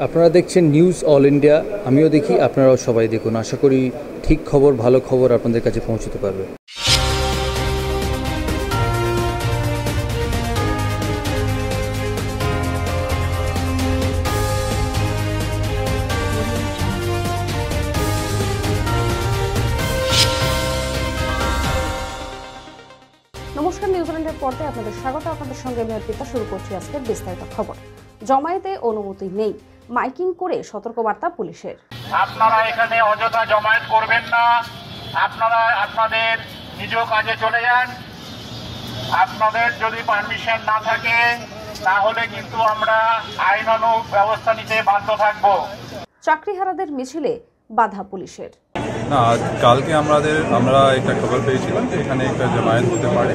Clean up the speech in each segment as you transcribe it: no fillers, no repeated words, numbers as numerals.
আপনারা দেখছেন news all India. আমিও দেখি, আপনারাও সবাই দেখুন। আশা করি ঠিক খবর, ভালো খবর আপনাদের কাছে পৌঁছতে পারবে। নমস্কার, নিউজিল্যান্ডের পর্দায় আপনাদের স্বাগত। আপনাদের সঙ্গে আমি অর্পিতা। শুরু করছি আজকের বিস্তারিত খবর। জমায়েতে অনুমতি নেই, মাইকিং করে সতর্কবার্তা পুলিশের। আপনারা এখানে অযথা জমায়েত করবেন না, আপনারা আপনাদের নিজ কাজে চলে যান। আপনাদের যদি পারমিশন না থাকে তাহলে কিন্তু আমরা আইনানুগ ব্যবস্থা নিতে বাধ্য থাকব। চাকরিহারাদের মিছিলে বাধা পুলিশের। না, কালকে আমরা একটা খবর পেয়েছিলাম যে এখানে একটা জামায়াত হতে পারে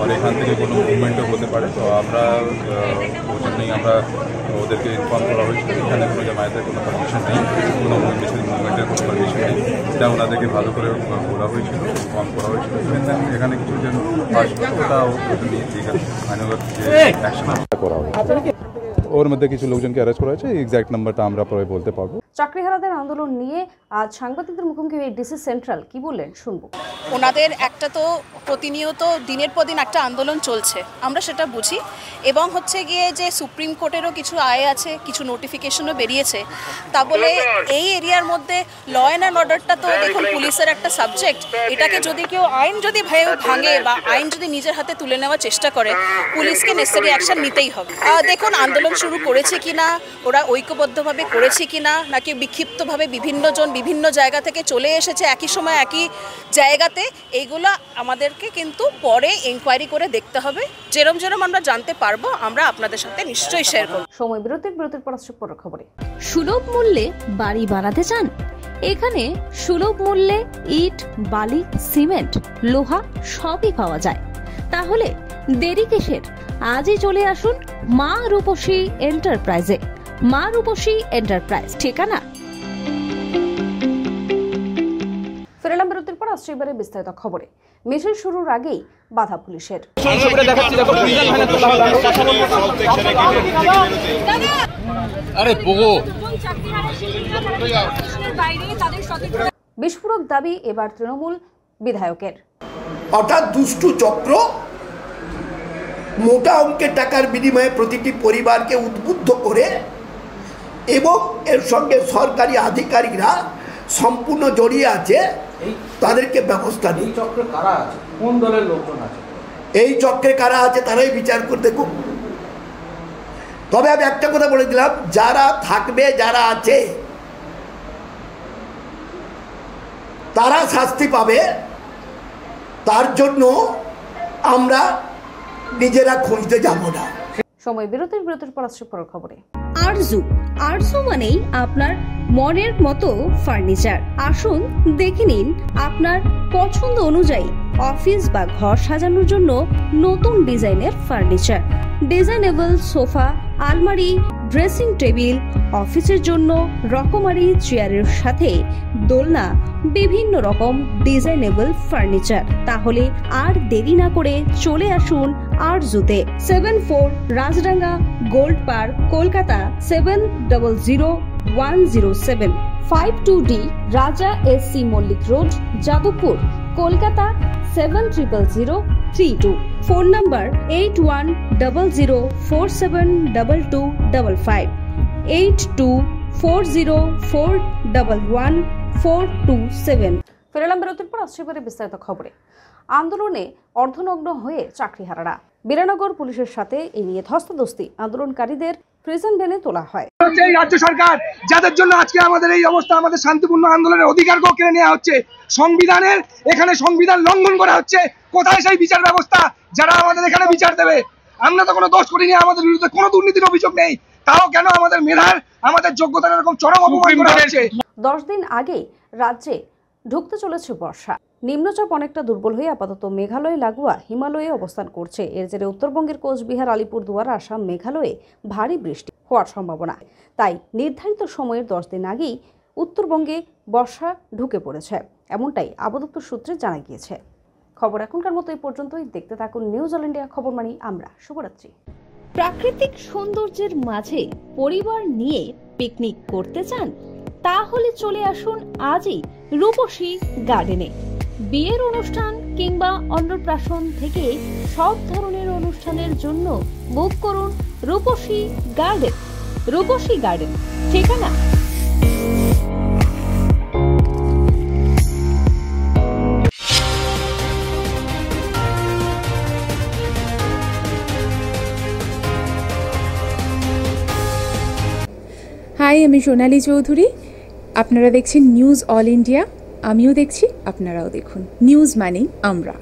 আর এখান থেকে কোনো মুভমেন্টও হতে পারে। তো আমরা ওই জন্যই আমরা ওদেরকে ইনফর্ম করা হয়েছিল এখানে কোনো জামায়াতের কোনো পারমিশন নেই, কোনো মিছিল মুভমেন্টের কোনো পারমিশন নেই। এটা ওনাদেরকে ভালো করে বলা হয়েছিল, ইনফর্ম করা হয়েছিল। এখানে কিছু যেন আসবে ওটা নিয়ে আইনগত যে অ্যাকশন করা হবে। ওর মধ্যে কিছু লোকজনকে অ্যারেস্ট করা হয়েছে, এক্স্যাক্ট নাম্বারটা আমরা পরে বলতে পারবো। চাকরিহারাদের আন্দোলন নিয়ে আজ সাংবাদিকদের মুখোমুখি ডিসি সেন্ট্রাল কি বললেন শুনবো। ওনাদের একটা তো প্রতিনিয়ত দিনের পর দিন একটা আন্দোলন চলছে, আমরা সেটা বুঝি। এবং হচ্ছে গিয়ে যে সুপ্রিম কোর্টেরও কিছু আয় আছে, কিছু নোটিফিকেশনও বেরিয়েছে। তা বলে এই এরিয়ার মধ্যে ল অ্যান্ড অর্ডারটা তো দেখুন পুলিশের একটা সাবজেক্ট। এটাকে যদি কেউ আইন যদি ভাঙে বা আইন যদি নিজের হাতে তুলে নেওয়ার চেষ্টা করে, পুলিশকে নেসেসারি অ্যাকশন নিতেই হবে। দেখুন আন্দোলন শুরু করেছে কিনা, ওরা ঐক্যবদ্ধভাবে করেছে কিনা, নাকি বিক্ষিপ্তভাবে বিভিন্ন জায়গা থেকে চলে এসেছে একই সময় একই জায়গাতে, এইগুলো আমাদেরকে কিন্তু পরে এনকোয়ারি করে দেখতে হবে। যেরম আমরা জানতে পারবো আমরা আপনাদের সাথে নিশ্চয়ই শেয়ার করব। সময় বিরতির পর আসছে পরের খবরে। সুলভ মূল্যে বাড়ি বানাতে চান? এখানে সুলভ মূল্যে ইট, বালি, সিমেন্ট, লোহা সবই পাওয়া যায়। তাহলে দেরি কিসের? আজই চলে আসুন মা রূপসী এন্টারপ্রাইজে। মা রূপসী এন্টারপ্রাইজ ঠিকানা। ফেরালাম বিরতির পর আসছে এবারে বিস্তারিত খবরে। মিছিল শুরুর আগেই বাধা পুলিশের। বিস্ফোরক দাবি এবার তৃণমূল বিধায়কের। অর্থাৎ দুষ্টু চক্র মোটা অঙ্কের টাকার বিনিময়ে প্রতিটি পরিবারকে উদ্বুদ্ধ করে এবং এর সঙ্গে সরকারি আধিকারিকরা সম্পূর্ণ জড়িয়ে আছে, তাদেরকে ব্যবস্থা নেই। চক্রে কারা আছে, কোন দলের লোকজন আছে, এই চক্রে কারা আছে তারাই বিচার করতে খুব। তবে আমি একটা কথা বলে দিলাম, যারা থাকবে, যারা আছে তারা শাস্তি পাবে। তার জন্য আমরা নিজেরা খুঁজতে যাব না। সময় বিরতির পর আসছে পরের খবরে। আরজু মানেই আপনার মনের মতো ফার্নিচার। আসুন দেখে নিন আপনার পছন্দ অনুযায়ী অফিস বা ঘর সাজানোর জন্য নতুন ডিজাইনের ফার্নিচার। ডিজাইনেবল সোফা, আলমারি, ড্রেসিং টেবিল, অফিসের জন্য রকমারি চেয়ারের সাথে দোলনা, বিভিন্ন রকম ডিজাইনেবল ফার্নিচার। তাহলে আর দেরি না করে চলে আসুন আরজুতে। 74 Rajdanga gold park, Kolkata 700107। 52D Raja SC Mullick road, Jadavpur, Kolkata 700032। Phone number 8100472255, 8240411427। ফেরালাম বিরতির পর আসছে এবারে বিস্তারিত খবরে। আন্দোলনে অর্ধনগ্ন হয়ে চাকরিহারারা। বিরানগর পুলিশের সাথে এই নিয়ে ধস্তাধস্তি। আন্দোলনকারীদের প্রিজন ভ্যানে তোলা হয়। এই রাজ্য সরকার যাদের জন্য আজকে আমাদের এই অবস্থা, আমাদের শান্তিপূর্ণ আন্দোলনের অধিকারকেও কেড়ে নেওয়া হচ্ছে, সংবিধানের এখানে সংবিধান লঙ্ঘন করা হচ্ছে। কোথায় সেই বিচার ব্যবস্থা যারা আমাদের এখানে বিচার দেবে? আমরা তো কোনো দোষ করিনি, আমাদের বিরুদ্ধে কোনো দুর্নীতির অভিযোগ নেই, তাও কেন আমাদের মেধার, আমাদের যোগ্যতার এরকম চরম অপমান করা হচ্ছে? 10 দিন আগে রাজ্যে ঢুকতে চলেছে বর্ষা। নিম্নচাপ অনেকটা দুর্বল হয়ে আপাতত মেঘালয় লাগোয়া হিমালয়ে অবস্থান করছে। এর জেরে উত্তরবঙ্গের কোচবিহার, আলিপুরদুয়ার, আসাম, মেঘালয়ে ভারী বৃষ্টি হওয়ার সম্ভাবনা। তাই নির্ধারিত সময়ের 10 দিন আগেই উত্তরবঙ্গে বর্ষা ঢুকে পড়েছে, এমনটাই আবহাওয়া দপ্তর সূত্রে জানা গিয়েছে। খবর এখনকার মতো এই পর্যন্তই। দেখতে থাকুন নিউজ অল ইন্ডিয়া খবর মানি আমরা। শুভরাত্রি। প্রাকৃতিক সৌন্দর্যের মাঝে পরিবার নিয়ে পিকনিক করতে চান? তাহলে চলে আসুন আজই রূপসী গার্ডেনে। বিয়ের অনুষ্ঠান কিংবা অন্নপ্রাশন থেকে সব ধরনের অনুষ্ঠানের জন্য বুক করুন রূপসী গার্ডেন। রূপসী গার্ডেন ঠিকানা হাই, আমি সোনালী চৌধুরী। আপনারা দেখছেন নিউজ অল ইন্ডিয়া। আমিও দেখছি, আপনারাও দেখুন। নিউজ মানেই আমরা।